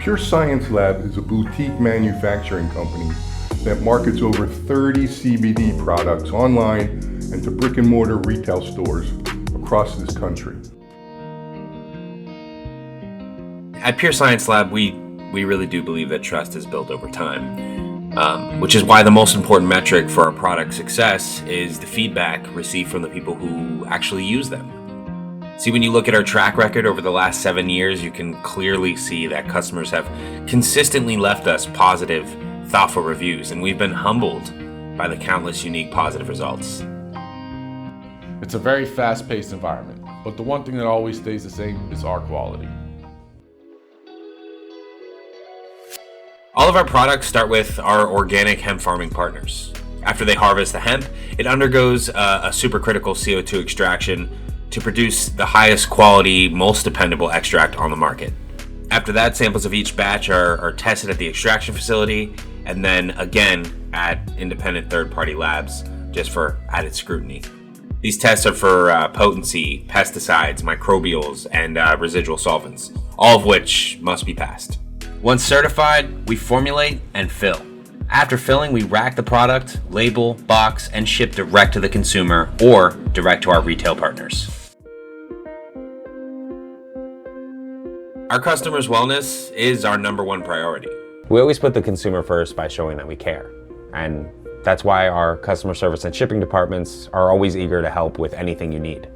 Pure Science Lab is a boutique manufacturing company that markets over 30 CBD products online and to brick-and-mortar retail stores across this country. At Pure Science Lab, we really do believe that trust is built over time, which is why the most important metric for our product success is the feedback received from the people who actually use them. See, when you look at our track record over the last 7 years, you can clearly see that customers have consistently left us positive, thoughtful reviews, and we've been humbled by the countless unique positive results. It's a very fast-paced environment, but the one thing that always stays the same is our quality. All of our products start with our organic hemp farming partners. After they harvest the hemp, it undergoes a supercritical CO2 extraction to produce the highest quality, most dependable extract on the market. After that, samples of each batch are tested at the extraction facility and then again at independent third-party labs just for added scrutiny. These tests are for potency, pesticides, microbials, and residual solvents, all of which must be passed. Once certified, we formulate and fill. After filling, we rack the product, label, box, and ship direct to the consumer or direct to our retail partners. Our customers' wellness is our number one priority. We always put the consumer first by showing that we care. And that's why our customer service and shipping departments are always eager to help with anything you need.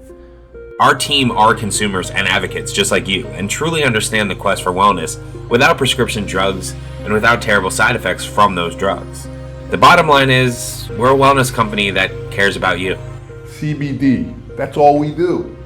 Our team are consumers and advocates just like you and truly understand the quest for wellness without prescription drugs and without terrible side effects from those drugs. The bottom line is, we're a wellness company that cares about you. CBD, that's all we do.